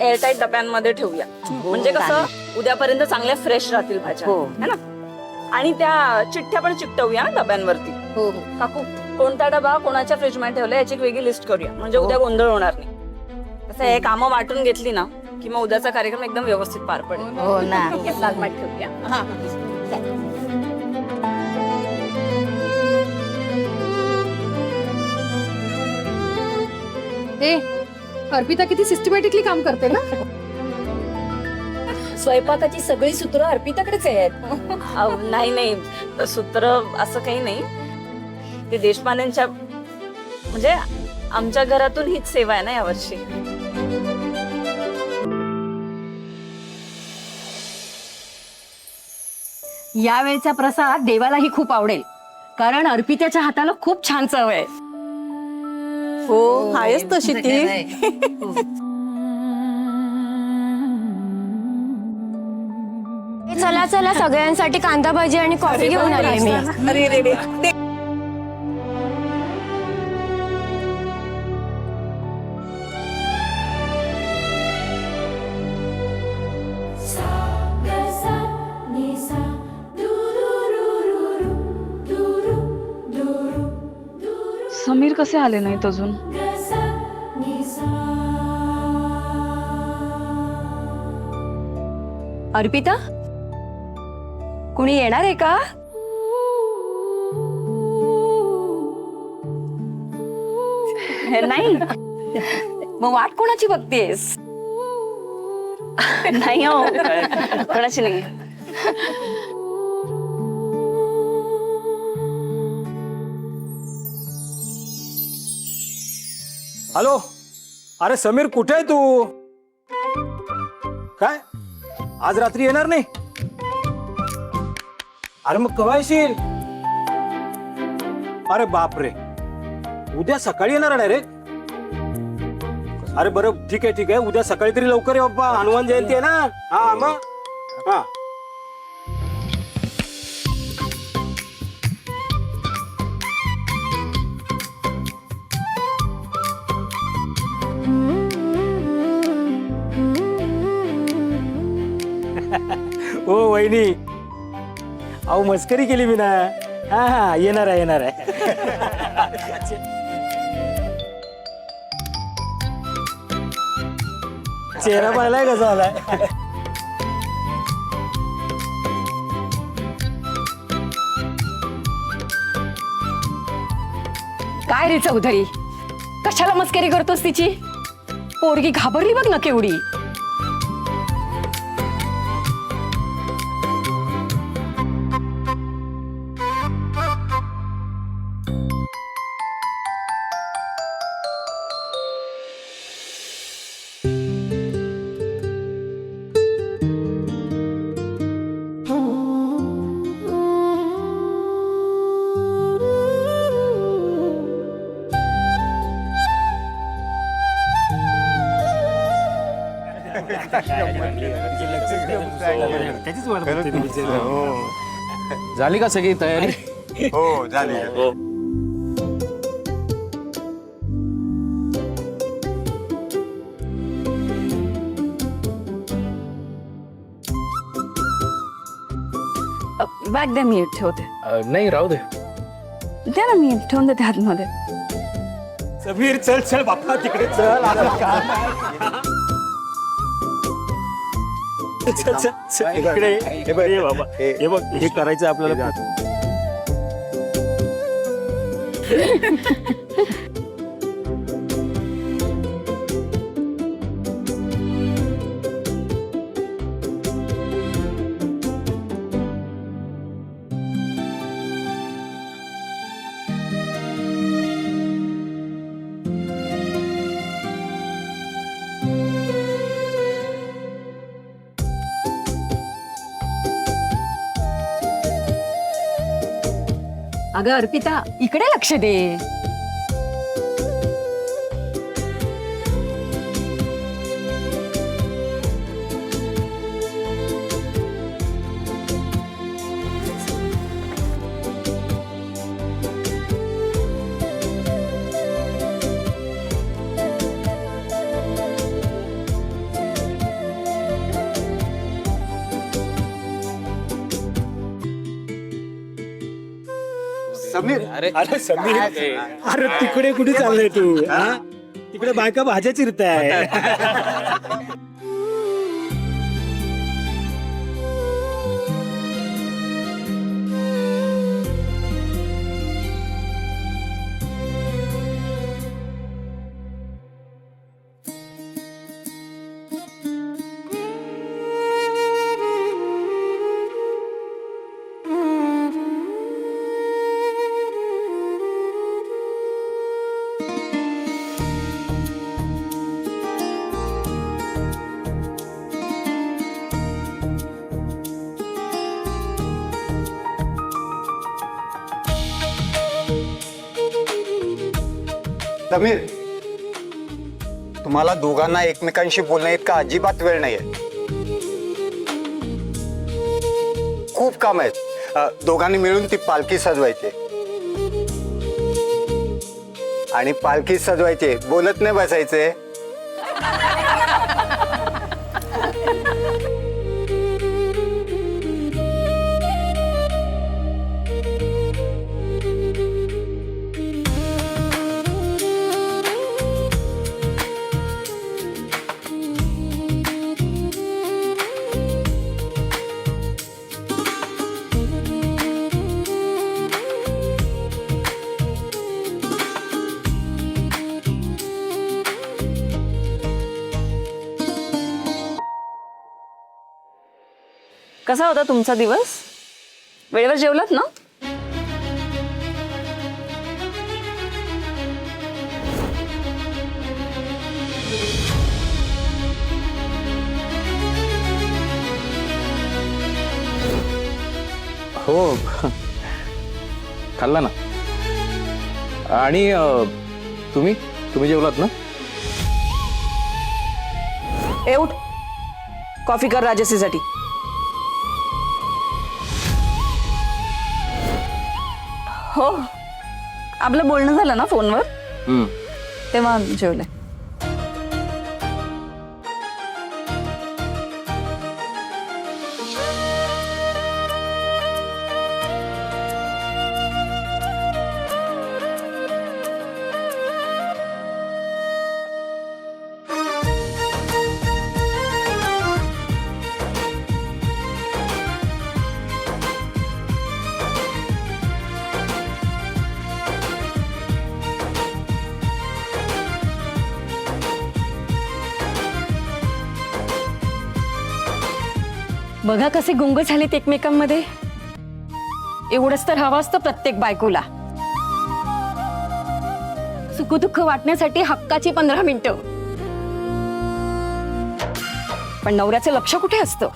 Airtight डब्यांमध्ये ठेवूया. म्हणजे कसं उद्यापर्यंत चांगल्या फ्रेश राहतील भाज्या, है ना. आणि त्या चिठ्ठ्या पण चिकटवूया डब्यांवरती. काकू कोणता डबा कोणाच्या फ्रीज मध्ये ठेवला याची एक वेगळी लिस्ट करूया, म्हणजे उद्या गोंधळ होणार नाही. तसं हे कामं वाटून घेतली ना की मग उद्याचा कार्यक्रम एकदम व्यवस्थित पार पडेल. हो ना. लालमाट ठेवूया. अर्पिता किती सिस्टमॅटिकली काम करते ना. स्वयंपाकाची सगळी सूत्र अर्पिताकडेच आहेत. नाही सूत्र असं काही नाही. ते देशपांडेंच्या म्हणजे आमच्या घरातून हीच सेवा आहे ना यावर्षी. यावेळचा प्रसाद देवालाही खूप आवडेल, कारण अर्पिताच्या हाताला खूप छान चव आहे. हो आहेच तशी ती. चला चला सगळ्यांसाठी कांदा भाजी आणि कॉफी घेऊन आले मी. अरे रे रे. समीर कसे आले नाहीत अजून? अर्पिता, कुणी येणार आहे का? नाही. मग वाट कोणाची बघतेस? नाही हो, कोणाची नाही. हॅलो, अरे समीर कुठे आहे तू? काय आज रात्री येणार नाही? अरे मग केव्हा येशील? अरे बाप रे, उद्या सकाळी येणार डायरेक्ट? अरे बरं ठीक आहे उद्या सकाळी तरी लवकर ये बाप्पा, हनुमान जयंती आहे ना. हा मग हा ओ वहिनी, अहो मस्करी केली मी ना. हा येणार आहे. चेहरा पाहिलाय कसा आलाय? काय रे चौधरी, कशाला मस्करी करतोस तिची? पोरगी घाबरली बघ ना केवढी. झाली का सगळी तयारी? हो झाली. बॅग द्या, मी ठेवते. नाही राहू दे. द्या ना, मी ठेवून देते हातमध्ये. समीर चल बाप्पा तिकडे चल. इकडे ये बाबा, हे बघ हे करायचं आपल्याला. अगं अर्पिता, इकडे लक्ष दे. समीर अरे समीर अरे तिकडे कुठे चाललंय तू हा? तिकडे बायका भाज्या चिरताय समीर तुम्हाला दोघांना एकमेकांशी बोलण्या इतका अजिबात वेळ नाहीये. खूप काम आहेत. दोघांनी मिळून ती पालखी सजवायची आणि पालखी सजवायची, बोलत नाही बसायचे. कसा होता तुमचा दिवस? वेळेवर जेवलात ना? हो खाल्ला ना. आणि तुम्ही तुम्ही जेवलात ना? ए उठ, कॉफी कर राजसीसाठी. हो, आपलं बोलणं झालं ना फोनवर, हम्म. तेव्हा जेवले. बघा कसे गुंग झालेत एकमेकांमध्ये. एवढंच तर हवं असतं प्रत्येक बायकोला. सुखदुःख वाटण्यासाठी हक्काची 15 मिनिटं. पण नवऱ्याचं लक्ष कुठे असतं?